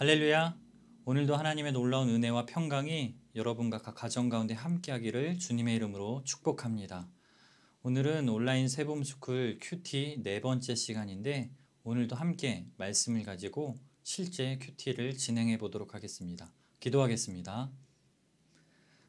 할렐루야! 오늘도 하나님의 놀라운 은혜와 평강이 여러분과 각 가정 가운데 함께하기를 주님의 이름으로 축복합니다. 오늘은 온라인 세봄스쿨 큐티 네 번째 시간인데 오늘도 함께 말씀을 가지고 실제 큐티를 진행해 보도록 하겠습니다. 기도하겠습니다.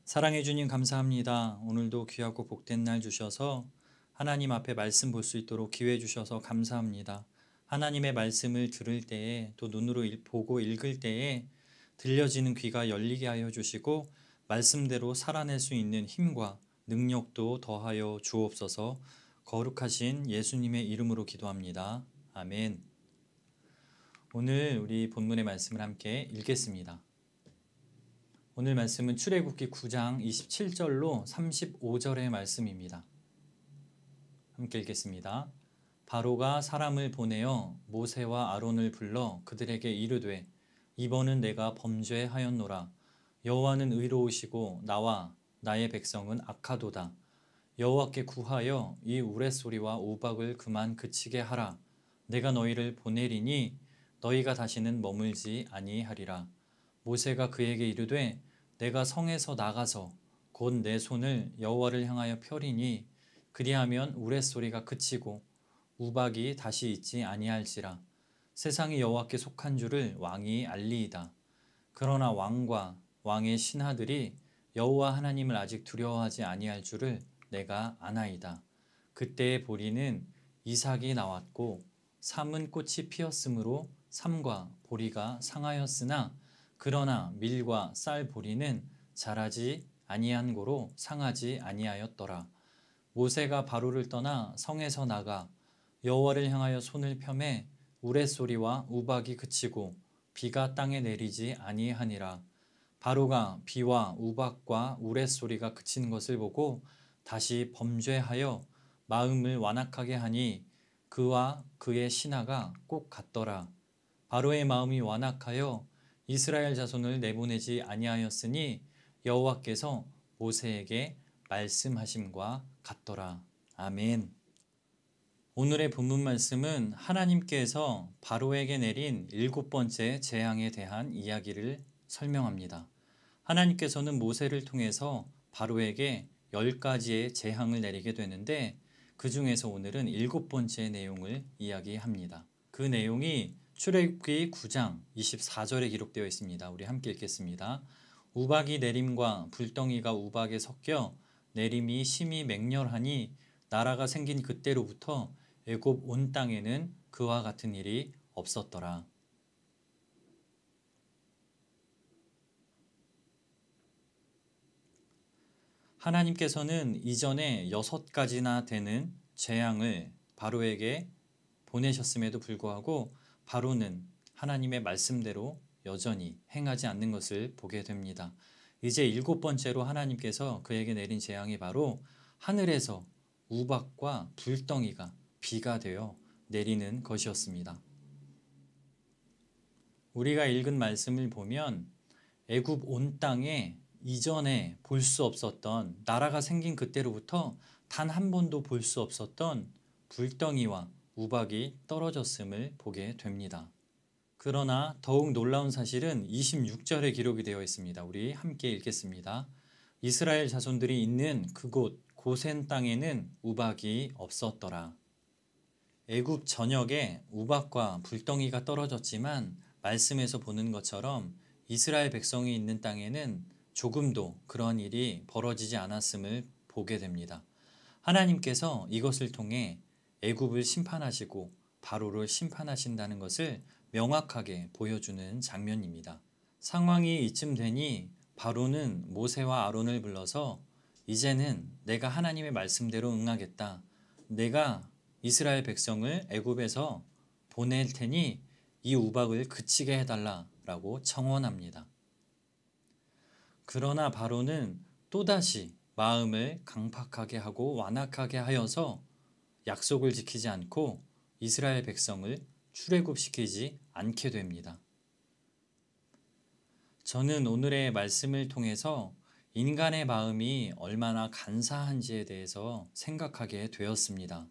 사랑해 주님 감사합니다. 오늘도 귀하고 복된 날 주셔서 하나님 앞에 말씀 볼 수 있도록 기회 주셔서 감사합니다. 하나님의 말씀을 들을 때에 또 눈으로 보고 읽을 때에 들려지는 귀가 열리게 하여 주시고 말씀대로 살아낼 수 있는 힘과 능력도 더하여 주옵소서. 거룩하신 예수님의 이름으로 기도합니다. 아멘. 오늘 우리 본문의 말씀을 함께 읽겠습니다. 오늘 말씀은 출애굽기 9장 27절로 35절의 말씀입니다. 함께 읽겠습니다. 바로가 사람을 보내어 모세와 아론을 불러 그들에게 이르되 이번은 내가 범죄하였노라. 여호와는 의로우시고 나와 나의 백성은 악하도다. 여호와께 구하여 이 우레소리와 우박을 그만 그치게 하라. 내가 너희를 보내리니 너희가 다시는 머물지 아니하리라. 모세가 그에게 이르되 내가 성에서 나가서 곧 내 손을 여호와를 향하여 펴리니 그리하면 우레소리가 그치고 우박이 다시 있지 아니할지라. 세상이 여호와께 속한 줄을 왕이 알리이다. 그러나 왕과 왕의 신하들이 여호와 하나님을 아직 두려워하지 아니할 줄을 내가 아나이다. 그때의 보리는 이삭이 나왔고 삼은 꽃이 피었으므로 삼과 보리가 상하였으나 그러나 밀과 쌀 보리는 자라지 아니한 고로 상하지 아니하였더라. 모세가 바로를 떠나 성에서 나가 여호와를 향하여 손을 펴매 우레소리와 우박이 그치고 비가 땅에 내리지 아니하니라. 바로가 비와 우박과 우레소리가 그친 것을 보고 다시 범죄하여 마음을 완악하게 하니 그와 그의 신하가 꼭 같더라. 바로의 마음이 완악하여 이스라엘 자손을 내보내지 아니하였으니 여호와께서 모세에게 말씀하심과 같더라. 아멘. 오늘의 본문 말씀은 하나님께서 바로에게 내린 7번째 재앙에 대한 이야기를 설명합니다. 하나님께서는 모세를 통해서 바로에게 10가지의 재앙을 내리게 되는데 그 중에서 오늘은 7번째 내용을 이야기합니다. 그 내용이 출애굽기 9장 24절에 기록되어 있습니다. 우리 함께 읽겠습니다. 우박이 내림과 불덩이가 우박에 섞여 내림이 심히 맹렬하니 나라가 생긴 그때로부터 애굽 온 땅에는 그와 같은 일이 없었더라. 하나님께서는 이전에 6가지나 되는 재앙을 바로에게 보내셨음에도 불구하고 바로는 하나님의 말씀대로 여전히 행하지 않는 것을 보게 됩니다. 이제 7번째로 하나님께서 그에게 내린 재앙이 바로 하늘에서 우박과 불덩이가 비가 되어 내리는 것이었습니다. 우리가 읽은 말씀을 보면 애굽 온 땅에 이전에 볼 수 없었던, 나라가 생긴 그때로부터 단 한 번도 볼 수 없었던 불덩이와 우박이 떨어졌음을 보게 됩니다. 그러나 더욱 놀라운 사실은 26절에 기록이 되어 있습니다. 우리 함께 읽겠습니다. 이스라엘 자손들이 있는 그곳 고센 땅에는 우박이 없었더라. 애굽 전역에 우박과 불덩이가 떨어졌지만 말씀에서 보는 것처럼 이스라엘 백성이 있는 땅에는 조금도 그런 일이 벌어지지 않았음을 보게 됩니다. 하나님께서 이것을 통해 애굽을 심판하시고 바로를 심판하신다는 것을 명확하게 보여주는 장면입니다. 상황이 이쯤 되니 바로는 모세와 아론을 불러서 이제는 내가 하나님의 말씀대로 응하겠다. 내가 이스라엘 백성을 애굽에서 보낼 테니 이 우박을 그치게 해달라라고 청원합니다. 그러나 바로는 또다시 마음을 강팍하게 하고 완악하게 하여서 약속을 지키지 않고 이스라엘 백성을 출애굽시키지 않게 됩니다. 저는 오늘의 말씀을 통해서 인간의 마음이 얼마나 간사한지에 대해서 생각하게 되었습니다.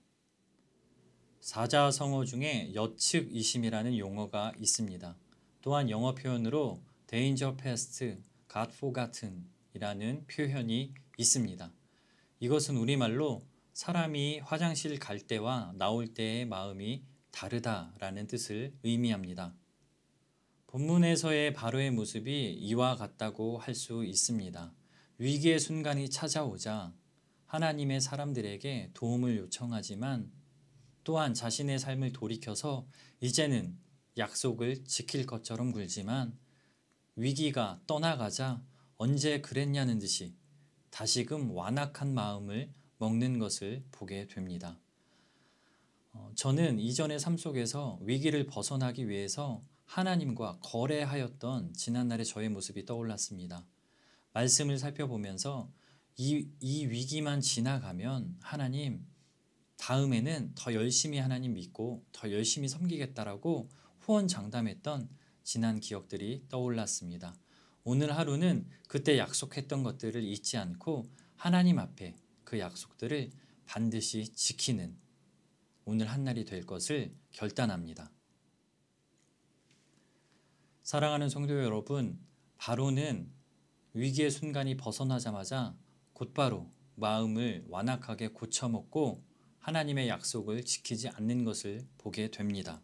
사자성어 중에 여측이심이라는 용어가 있습니다. 또한 영어 표현으로 danger past, God forgotten 이라는 표현이 있습니다. 이것은 우리말로 사람이 화장실 갈 때와 나올 때의 마음이 다르다라는 뜻을 의미합니다. 본문에서의 바로의 모습이 이와 같다고 할 수 있습니다. 위기의 순간이 찾아오자 하나님의 사람들에게 도움을 요청하지만 또한 자신의 삶을 돌이켜서 이제는 약속을 지킬 것처럼 굴지만 위기가 떠나가자 언제 그랬냐는 듯이 다시금 완악한 마음을 먹는 것을 보게 됩니다. 저는 이전의 삶 속에서 위기를 벗어나기 위해서 하나님과 거래하였던 지난날의 저의 모습이 떠올랐습니다. 말씀을 살펴보면서 이 위기만 지나가면 하나님, 다음에는 더 열심히 하나님 믿고 더 열심히 섬기겠다라고 호언장담했던 지난 기억들이 떠올랐습니다. 오늘 하루는 그때 약속했던 것들을 잊지 않고 하나님 앞에 그 약속들을 반드시 지키는 오늘 한날이 될 것을 결단합니다. 사랑하는 성도 여러분, 바로는 위기의 순간이 벗어나자마자 곧바로 마음을 완악하게 고쳐먹고 하나님의 약속을 지키지 않는 것을 보게 됩니다.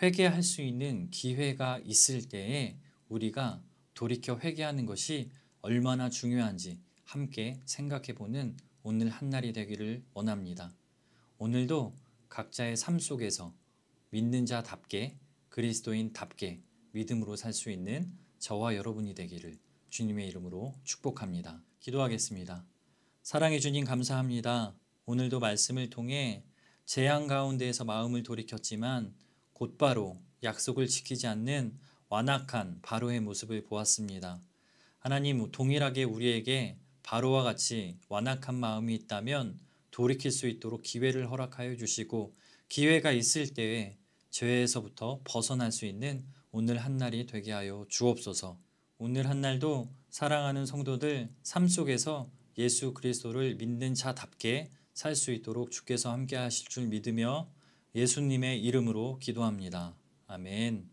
회개할 수 있는 기회가 있을 때에 우리가 돌이켜 회개하는 것이 얼마나 중요한지 함께 생각해보는 오늘 한날이 되기를 원합니다. 오늘도 각자의 삶 속에서 믿는 자답게 그리스도인답게 믿음으로 살 수 있는 저와 여러분이 되기를 주님의 이름으로 축복합니다. 기도하겠습니다. 사랑해 주님 감사합니다. 오늘도 말씀을 통해 재앙 가운데에서 마음을 돌이켰지만 곧바로 약속을 지키지 않는 완악한 바로의 모습을 보았습니다. 하나님, 동일하게 우리에게 바로와 같이 완악한 마음이 있다면 돌이킬 수 있도록 기회를 허락하여 주시고 기회가 있을 때에 죄에서부터 벗어날 수 있는 오늘 한날이 되게 하여 주옵소서. 오늘 한날도 사랑하는 성도들 삶 속에서 예수 그리스도를 믿는 자답게 살 수 있도록 주께서 함께 하실 줄 믿으며 예수님의 이름으로 기도합니다. 아멘.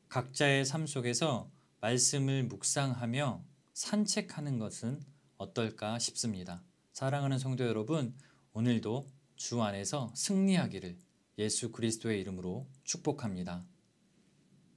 각자의 삶 속에서 말씀을 묵상하며 산책하는 것은 어떨까 싶습니다. 사랑하는 성도 여러분, 오늘도 주 안에서 승리하기를 예수 그리스도의 이름으로 축복합니다.